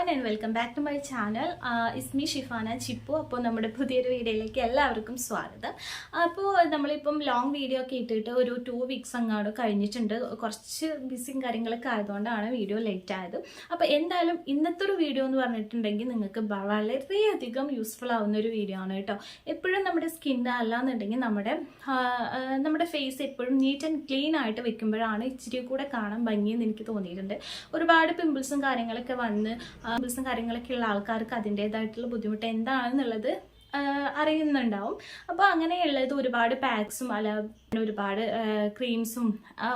everyone and welcome back to my channel. It's me Shifana Chippu. അപ്പോൾ നമ്മുടെ പുതിയൊരു വീഡിയോയിലേക്ക് എല്ലാവർക്കും സ്വാഗതം. അപ്പോൾ നമ്മളിപ്പം ലോങ് വീഡിയോ ഒക്കെ ഇട്ടിട്ട് ഒരു 2 വീക്സ് അങ്ങാട് കഴിഞ്ഞിട്ടുണ്ട്. കുറച്ച് ബിസിയും കാര്യങ്ങളൊക്കെ ആയതുകൊണ്ടാണ് വീഡിയോ ലേറ്റ് ആയത്. അപ്പോൾ എന്തായാലും ഇന്നത്തെ ഒരു വീഡിയോ എന്ന് പറഞ്ഞിട്ടുണ്ടെങ്കിൽ നിങ്ങൾക്ക് വളരെയധികം യൂസ്ഫുൾ ആവുന്ന ഒരു വീഡിയോ ആണ് കേട്ടോ. എപ്പോഴും നമ്മുടെ സ്കിൻ അല്ലാന്നുണ്ടെങ്കിൽ നമ്മുടെ ഫേസ് എപ്പോഴും നീറ്റ് ആൻഡ് ക്ലീൻ ആയിട്ട് വെക്കുമ്പോഴാണ് ഇച്ചിരി കൂടെ കാണാൻ ഭംഗിയെന്ന് എനിക്ക് തോന്നിയിട്ടുണ്ട്. ഒരുപാട് പിമ്പിൾസും കാര്യങ്ങളൊക്കെ പിമ്പിൾസും കാര്യങ്ങളൊക്കെ ഉള്ള ആൾക്കാർക്ക് അതിൻ്റെതായിട്ടുള്ള ബുദ്ധിമുട്ട് എന്താണെന്നുള്ളത് അറിയുന്നുണ്ടാവും. അപ്പോൾ അങ്ങനെയുള്ളത് ഒരുപാട് പാക്സും ഒരുപാട് ക്രീംസും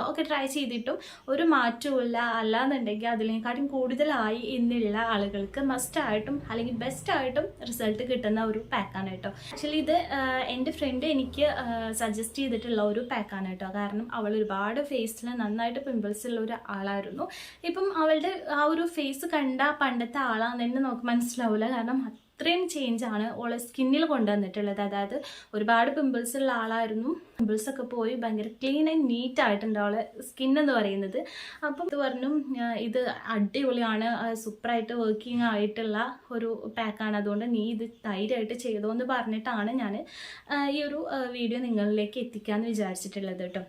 ഒക്കെ ട്രൈ ചെയ്തിട്ടും ഒരു മാറ്റവുമില്ല. അല്ലാന്നുണ്ടെങ്കിൽ അതിനേക്കാളും കൂടുതലായി ഇന്നുള്ള ആളുകൾക്ക് മസ്റ്റായിട്ടും അല്ലെങ്കിൽ ബെസ്റ്റായിട്ടും റിസൾട്ട് കിട്ടുന്ന ഒരു പാക്കാണ് കേട്ടോ. ആക്ച്വലി ഇത് എൻ്റെ ഫ്രണ്ട് എനിക്ക് സജസ്റ്റ് ചെയ്തിട്ടുള്ള ഒരു പാക്കാണ് കേട്ടോ. കാരണം അവൾ ഒരുപാട് ഫേസിൽ നന്നായിട്ട് പിമ്പിൾസ് ഉള്ള ഒരു ആളായിരുന്നു. ഇപ്പം അവളുടെ ആ ഒരു ഫേസ് കണ്ട പണ്ടത്തെ ആളാന്ന് തന്നെ നമുക്ക് മനസ്സിലാവില്ല. കാരണം അത്രയും ചേഞ്ചാണ് ഓളെ സ്കിന്നിൽ കൊണ്ടുവന്നിട്ടുള്ളത്. അതായത് ഒരുപാട് പിമ്പിൾസ് ഉള്ള ആളായിരുന്നു. പിമ്പിൾസ് ഒക്കെ പോയി ഭയങ്കര ക്ലീൻ ആൻഡ് നീറ്റ് ആയിട്ടുണ്ട് അവളെ സ്കിൻ എന്ന് പറയുന്നത്. അപ്പം ഇത് പറഞ്ഞു ഇത് അടിപൊളിയാണ്, സൂപ്പറായിട്ട് വർക്കിംഗ് ആയിട്ടുള്ള ഒരു പാക്കാണ്, അതുകൊണ്ട് നീ ഇത് ധൈര്യമായിട്ട് ചെയ്തോ എന്ന് പറഞ്ഞിട്ടാണ് ഞാൻ ഈ ഒരു വീഡിയോ നിങ്ങളിലേക്ക് എത്തിക്കാമെന്ന് വിചാരിച്ചിട്ടുള്ളത് കേട്ടോ.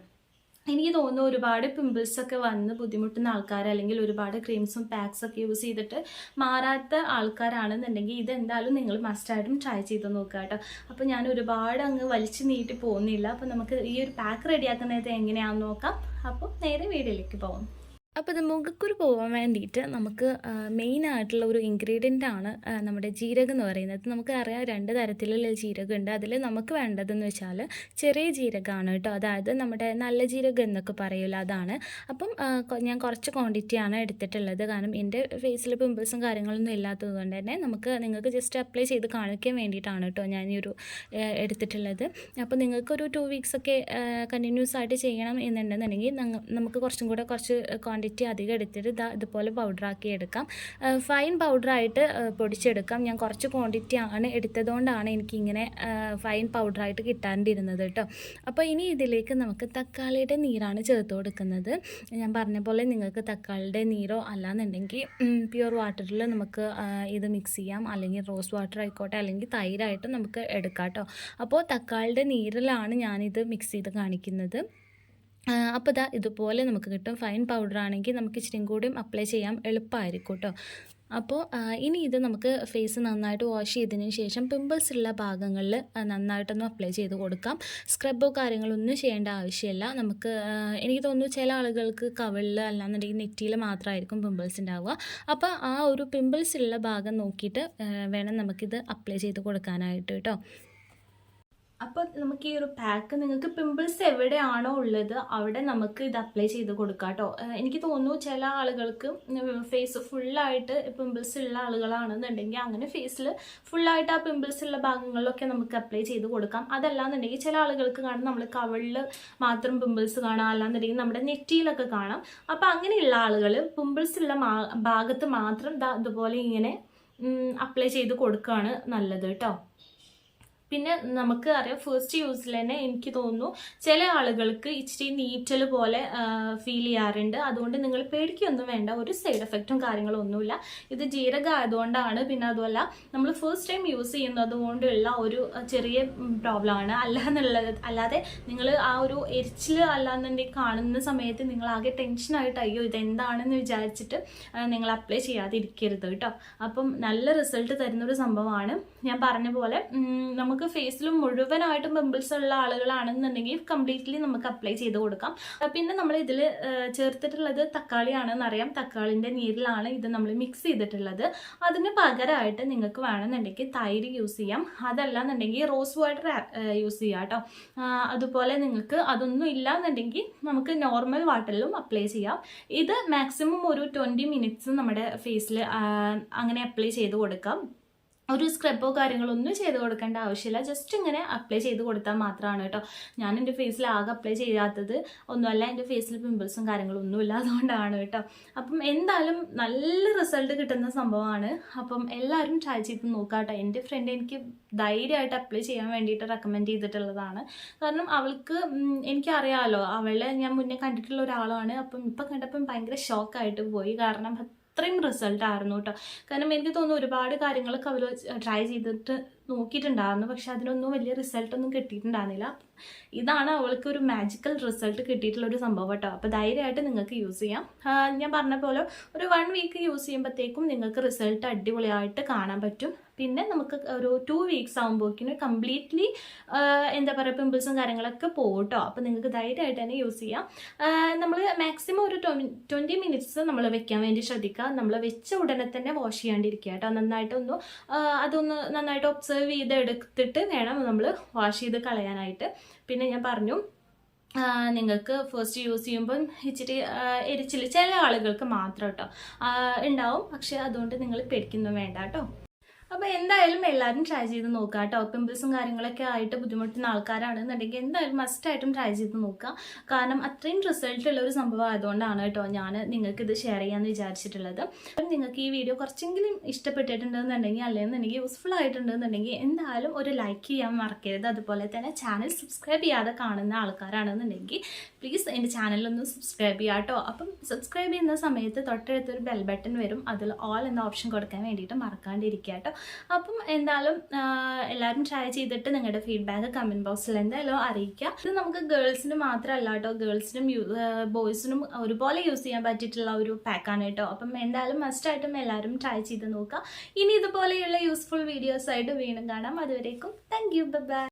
എനിക്ക് തോന്നുന്നു ഒരുപാട് പിമ്പിൾസൊക്കെ വന്ന് ബുദ്ധിമുട്ടുന്ന ആൾക്കാർ, അല്ലെങ്കിൽ ഒരുപാട് ക്രീംസും പാക്സൊക്കെ യൂസ് ചെയ്തിട്ട് മാറാത്ത ആൾക്കാരാണെന്നുണ്ടെങ്കിൽ ഇതെന്തായാലും നിങ്ങൾ മസ്റ്റായിട്ടും ട്രൈ ചെയ്ത് നോക്കുക കേട്ടോ. അപ്പോൾ ഞാൻ ഒരുപാട് അങ്ങ് വലിച്ചു നീട്ടി പോകുന്നില്ല. അപ്പോൾ നമുക്ക് ഈ ഒരു പാക്ക് റെഡിയാക്കുന്നത് എങ്ങനെയാണെന്ന് നോക്കാം. അപ്പോൾ നേരെ വീഡിയോയിലേക്ക് പോകാം. അപ്പോൾ ഇത് മുഖക്കുരു പോകാൻ വേണ്ടിയിട്ട് നമുക്ക് മെയിനായിട്ടുള്ള ഒരു ഇൻഗ്രീഡിയൻ്റ് ആണ് നമ്മുടെ ജീരകം എന്ന് പറയുന്നത്. നമുക്കറിയാം 2 തരത്തിലുള്ള ജീരകം ഉണ്ട്. അതിൽ നമുക്ക് വേണ്ടതെന്ന് വെച്ചാൽ ചെറിയ ജീരകമാണ് കേട്ടോ. അതായത് നമ്മുടെ നല്ല ജീരകം എന്നൊക്കെ പറയുമല്ലോ, അതാണ്. അപ്പം ഞാൻ കുറച്ച് ക്വാണ്ടിറ്റിയാണ് എടുത്തിട്ടുള്ളത്. കാരണം എൻ്റെ ഫേസിൽ പിമ്പിൾസും കാര്യങ്ങളൊന്നും ഇല്ലാത്തത് കൊണ്ട് തന്നെ നിങ്ങൾക്ക് ജസ്റ്റ് അപ്ലൈ ചെയ്ത് കാണിക്കാൻ വേണ്ടിയിട്ടാണ് കേട്ടോ ഞാൻ ഈ ഒരു എടുത്തിട്ടുള്ളത്. അപ്പോൾ നിങ്ങൾക്കൊരു 2 വീക്സൊക്കെ കണ്ടിന്യൂസ് ആയിട്ട് ചെയ്യണം എന്നുണ്ടെന്നുണ്ടെങ്കിൽ നമുക്ക് കുറച്ച് ക്വാണ്ടിറ്റി അധികം എടുത്തിട്ട് ഇതുപോലെ പൗഡറാക്കി എടുക്കാം. ഫൈൻ പൗഡറായിട്ട് പൊടിച്ചെടുക്കാം. ഞാൻ കുറച്ച് ക്വാണ്ടിറ്റി ആണ് എടുത്തതുകൊണ്ടാണ് എനിക്കിങ്ങനെ ഫൈൻ പൗഡറായിട്ട് കിട്ടാണ്ടിരുന്നത് കേട്ടോ. അപ്പോൾ ഇനി ഇതിലേക്ക് നമുക്ക് തക്കാളിയുടെ നീരാണ് ചേർത്ത് കൊടുക്കുന്നത്. ഞാൻ പറഞ്ഞ പോലെ നിങ്ങൾക്ക് തക്കാളിയുടെ നീരോ അല്ലാന്നുണ്ടെങ്കിൽ പ്യുവർ വാട്ടറിൽ നമുക്ക് ഇത് മിക്സ് ചെയ്യാം. അല്ലെങ്കിൽ റോസ് വാട്ടർ ആയിക്കോട്ടെ, അല്ലെങ്കിൽ തൈരായിട്ട് നമുക്ക് എടുക്കാം കേട്ടോ. അപ്പോൾ തക്കാളിയുടെ നീരിലാണ് ഞാനിത് മിക്സ് ചെയ്ത് കാണിക്കുന്നത്. അപ്പോൾ ഇതുപോലെ നമുക്ക് കിട്ടും. ഫൈൻ പൗഡർ ആണെങ്കിൽ നമുക്ക് ഇച്ചിരി കൂടിയും അപ്ലൈ ചെയ്യാൻ എളുപ്പമായിരിക്കും കേട്ടോ. അപ്പോൾ ഇനി ഇത് നമുക്ക് ഫേസ് നന്നായിട്ട് വാഷ് ചെയ്തതിന് ശേഷം പിമ്പിൾസ് ഉള്ള ഭാഗങ്ങളിൽ നന്നായിട്ടൊന്ന് അപ്ലൈ ചെയ്ത് കൊടുക്കാം. സ്ക്രബോ കാര്യങ്ങളൊന്നും ചെയ്യേണ്ട ആവശ്യമില്ല. എനിക്ക് തോന്നുന്നു ചില ആളുകൾക്ക് കവിളിൽ അല്ലാന്നുണ്ടെങ്കിൽ നെറ്റിയിൽ മാത്രമായിരിക്കും പിമ്പിൾസ് ഉണ്ടാവുക. അപ്പോൾ ആ ഒരു പിമ്പിൾസ് ഉള്ള ഭാഗം നോക്കിയിട്ട് വേണം നമുക്കിത് അപ്ലൈ ചെയ്ത് കൊടുക്കാനായിട്ട് കേട്ടോ. അപ്പോൾ നമുക്ക് ഈ ഒരു പാക്ക് നിങ്ങൾക്ക് പിമ്പിൾസ് എവിടെയാണോ ഉള്ളത് അവിടെ നമുക്ക് ഇത് അപ്ലൈ ചെയ്ത് കൊടുക്കാം കേട്ടോ. എനിക്ക് തോന്നുന്നു ചില ആളുകൾക്ക് ഫേസ് ഫുള്ളായിട്ട് പിമ്പിൾസ് ഉള്ള ആളുകളാണെന്നുണ്ടെങ്കിൽ അങ്ങനെ ഫേസിൽ ഫുള്ളായിട്ട് ആ പിമ്പിൾസ് ഉള്ള ഭാഗങ്ങളിലൊക്കെ നമുക്ക് അപ്ലൈ ചെയ്ത് കൊടുക്കാം. അതല്ലാന്നുണ്ടെങ്കിൽ ചില ആളുകൾക്ക് കാണാം നമ്മൾ കവിളിൽ മാത്രം പിമ്പിൾസ് കാണാം, അല്ലാന്നുണ്ടെങ്കിൽ നമ്മുടെ നെറ്റിയിലൊക്കെ കാണാം. അപ്പോൾ അങ്ങനെയുള്ള ആളുകൾ പിമ്പിൾസ് ഉള്ള ഭാഗത്ത് മാത്രം ഇതുപോലെ ഇങ്ങനെ അപ്ലൈ ചെയ്ത് കൊടുക്കുകയാണ് നല്ലത് കേട്ടോ. പിന്നെ നമുക്ക് അറിയാം ഫസ്റ്റ് യൂസിൽ തന്നെ എനിക്ക് തോന്നുന്നു ചില ആളുകൾക്ക് ഇച്ചിരി നീറ്റൽ പോലെ ഫീൽ ചെയ്യാറുണ്ട്. അതുകൊണ്ട് നിങ്ങൾ പേടിക്കൊന്നും വേണ്ട, ഒരു സൈഡ് എഫക്റ്റും കാര്യങ്ങളും ഒന്നുമില്ല. ഇത് ജീരകം ആയതുകൊണ്ടാണ്. പിന്നെ അതുമല്ല നമ്മൾ ഫസ്റ്റ് ടൈം യൂസ് ചെയ്യുന്നത് കൊണ്ടുള്ള ഒരു ചെറിയ പ്രോബ്ലമാണ്. അല്ലാതെ നിങ്ങൾ ആ ഒരു എരിച്ചിൽ അല്ലാന്നുണ്ടെങ്കിൽ കാണുന്ന സമയത്ത് നിങ്ങൾ ആകെ ടെൻഷനായിട്ട് അയ്യോ ഇതെന്താണെന്ന് വിചാരിച്ചിട്ട് നിങ്ങൾ അപ്ലൈ ചെയ്യാതിരിക്കരുത് കേട്ടോ. അപ്പം നല്ല റിസൾട്ട് തരുന്നൊരു സംഭവമാണ്. ഞാൻ പറഞ്ഞ പോലെ നമുക്ക് ഫേസിൽ മുഴുവനായിട്ടും പിമ്പിൾസ് ഉള്ള ആളുകളാണെന്നുണ്ടെങ്കിൽ കംപ്ലീറ്റ്ലി നമുക്ക് അപ്ലൈ ചെയ്ത് കൊടുക്കാം. പിന്നെ നമ്മൾ ഇതിൽ ചേർത്തിട്ടുള്ളത് തക്കാളിയാണെന്ന് അറിയാം. തക്കാളിൻ്റെ നീരിലാണ് ഇത് നമ്മൾ മിക്സ് ചെയ്തിട്ടുള്ളത്. അതിന് പകരമായിട്ട് നിങ്ങൾക്ക് വേണമെന്നുണ്ടെങ്കിൽ തൈര് യൂസ് ചെയ്യാം. അതല്ലാന്നുണ്ടെങ്കിൽ റോസ് വാട്ടർ യൂസ് ചെയ്യാം കേട്ടോ. അതുപോലെ നിങ്ങൾക്ക് അതൊന്നും ഇല്ലാന്നുണ്ടെങ്കിൽ നമുക്ക് നോർമൽ വാട്ടറിലും അപ്ലൈ ചെയ്യാം. ഇത് മാക്സിമം ഒരു 20 മിനിറ്റ്സ് നമ്മുടെ ഫേസിൽ അങ്ങനെ അപ്ലൈ ചെയ്ത് കൊടുക്കാം. ഒരു സ്ക്രബോ കാര്യങ്ങളൊന്നും ചെയ്ത് കൊടുക്കേണ്ട ആവശ്യമില്ല. ജസ്റ്റ് ഇങ്ങനെ അപ്ലൈ ചെയ്ത് കൊടുത്താൽ മാത്രമാണ് കേട്ടോ. ഞാൻ എൻ്റെ ഫേസിൽ ആകെ അപ്ലൈ ചെയ്യാത്തത് ഒന്നുമല്ല, എൻ്റെ ഫേസിൽ പിമ്പിൾസും കാര്യങ്ങളൊന്നും ഇല്ല, അതുകൊണ്ടാണ് കേട്ടോ. അപ്പം എന്തായാലും നല്ല റിസൾട്ട് കിട്ടുന്ന സംഭവമാണ്. അപ്പം എല്ലാവരും ട്രൈ ചെയ്ത് നോക്കാം കേട്ടോ. എൻ്റെ ഫ്രണ്ട് എനിക്ക് ധൈര്യമായിട്ട് അപ്ലൈ ചെയ്യാൻ വേണ്ടിയിട്ട് റെക്കമെൻഡ് ചെയ്തിട്ടുള്ളതാണ്. കാരണം അവൾക്ക് എനിക്കറിയാമല്ലോ, അവളെ ഞാൻ മുന്നേ കണ്ടിട്ടുള്ള ഒരാളാണ്. അപ്പം ഇപ്പം കണ്ടപ്പം ഭയങ്കര ഷോക്കായിട്ട് പോയി. കാരണം അത്രയും റിസൾട്ട് ആയിരുന്നു കേട്ടോ. കാരണം എനിക്ക് തോന്നുന്നു ഒരുപാട് കാര്യങ്ങളൊക്കെ അവർ ട്രൈ ചെയ്തിട്ട് നോക്കിയിട്ടുണ്ടായിരുന്നു, പക്ഷെ അതിനൊന്നും വലിയ റിസൾട്ടൊന്നും കിട്ടിയിട്ടുണ്ടായിരുന്നില്ല. ഇതാണ് അവൾക്ക് ഒരു മാജിക്കൽ റിസൾട്ട് കിട്ടിയിട്ടുള്ള ഒരു സംഭവം കേട്ടോ. അപ്പോൾ ധൈര്യമായിട്ട് നിങ്ങൾക്ക് യൂസ് ചെയ്യാം. ഞാൻ പറഞ്ഞ പോലെ ഒരു 1 വീക്ക് യൂസ് ചെയ്യുമ്പോഴത്തേക്കും നിങ്ങൾക്ക് റിസൾട്ട് അടിപൊളിയായിട്ട് കാണാൻ പറ്റും. പിന്നെ നമുക്ക് ഒരു 2 വീക്സ് ആകുമ്പോഴേക്കിന് കംപ്ലീറ്റ്ലി എന്താ പറയുക പിമ്പിൾസും കാര്യങ്ങളൊക്കെ പോകും കേട്ടോ. അപ്പോൾ നിങ്ങൾക്ക് ധൈര്യമായിട്ട് തന്നെ യൂസ് ചെയ്യാം. നമ്മൾ മാക്സിമം ഒരു 20 മിനിറ്റ്സ് നമ്മൾ വെക്കാൻ വേണ്ടി ശ്രദ്ധിക്കുക. നമ്മൾ വെച്ച ഉടനെ തന്നെ വാഷ് ചെയ്യാണ്ടിരിക്കുക കേട്ടോ. അതൊന്ന് നന്നായിട്ട് ഒബ്സർവ് ചെയ്തെടുത്തിട്ട് വേണം നമ്മൾ വാഷ് ചെയ്ത് കളയാനായിട്ട്. പിന്നെ ഞാൻ പറഞ്ഞു നിങ്ങൾക്ക് ഫസ്റ്റ് യൂസ് ചെയ്യുമ്പം ഇച്ചിരി എരിച്ചിൽ ചില ആളുകൾക്ക് മാത്രം കേട്ടോ ഉണ്ടാവും, പക്ഷെ അതുകൊണ്ട് നിങ്ങൾ പേടിക്കൊന്നും വേണ്ട കേട്ടോ. അപ്പോൾ എന്തായാലും എല്ലാവരും ട്രൈ ചെയ്ത് നോക്കുക കേട്ടോ. പിമ്പിൾസും കാര്യങ്ങളൊക്കെ ആയിട്ട് ബുദ്ധിമുട്ടുന്ന ആൾക്കാരാണെന്നുണ്ടെങ്കിൽ എന്തായാലും മസ്റ്റായിട്ടും ട്രൈ ചെയ്ത് നോക്കുക. കാരണം അത്രയും റിസൾട്ട് ഉള്ള ഒരു സംഭവം ആയതുകൊണ്ടാണ് കേട്ടോ ഞാൻ നിങ്ങൾക്കിത് ഷെയർ ചെയ്യാമെന്ന് വിചാരിച്ചിട്ടുള്ളത്. അപ്പം നിങ്ങൾക്ക് ഈ വീഡിയോ കുറച്ചെങ്കിലും ഇഷ്ടപ്പെട്ടിട്ടുണ്ടെന്നുണ്ടെങ്കിൽ അല്ലെന്നുണ്ടെങ്കിൽ യൂസ്ഫുൾ ആയിട്ടുണ്ടെന്നുണ്ടെങ്കിൽ എന്തായാലും ഒരു ലൈക്ക് ചെയ്യാൻ മറക്കരുത്. അതുപോലെ തന്നെ ചാനൽ സബ്സ്ക്രൈബ് ചെയ്യാതെ കാണുന്ന ആൾക്കാരാണെന്നുണ്ടെങ്കിൽ പ്ലീസ് എൻ്റെ ചാനലൊന്ന് സബ്സ്ക്രൈബ് ചെയ്യുക കേട്ടോ. അപ്പം സബ്സ്ക്രൈബ് ചെയ്യുന്ന സമയത്ത് തൊട്ടടുത്തൊരു ബെൽ ബട്ടൺ വരും, അതിൽ ഓൾ എന്ന ഓപ്ഷൻ കൊടുക്കാൻ വേണ്ടിയിട്ട് മറക്കാണ്ടിരിക്കുക കേട്ടോ. അപ്പം എന്തായാലും എല്ലാവരും ട്രൈ ചെയ്തിട്ട് നിങ്ങളുടെ ഫീഡ്ബാക്ക് കമൻറ്റ് ബോക്സിൽ എന്തായാലും അറിയിക്കുക. ഇത് നമുക്ക് ഗേൾസിന് മാത്രമല്ല കേട്ടോ, ഗേൾസിനും ബോയ്സിനും ഒരുപോലെ യൂസ് ചെയ്യാൻ പറ്റിയിട്ടുള്ള ഒരു പാക്കാണ് കേട്ടോ. അപ്പം എന്തായാലും മസ്റ്റായിട്ടും എല്ലാവരും ട്രൈ ചെയ്ത് നോക്കുക. ഇനി ഇതുപോലെയുള്ള യൂസ്ഫുൾ വീഡിയോസ് ആയിട്ട് വീണ്ടും കാണാം. അതുവരേക്കും താങ്ക് യു, ബൈ.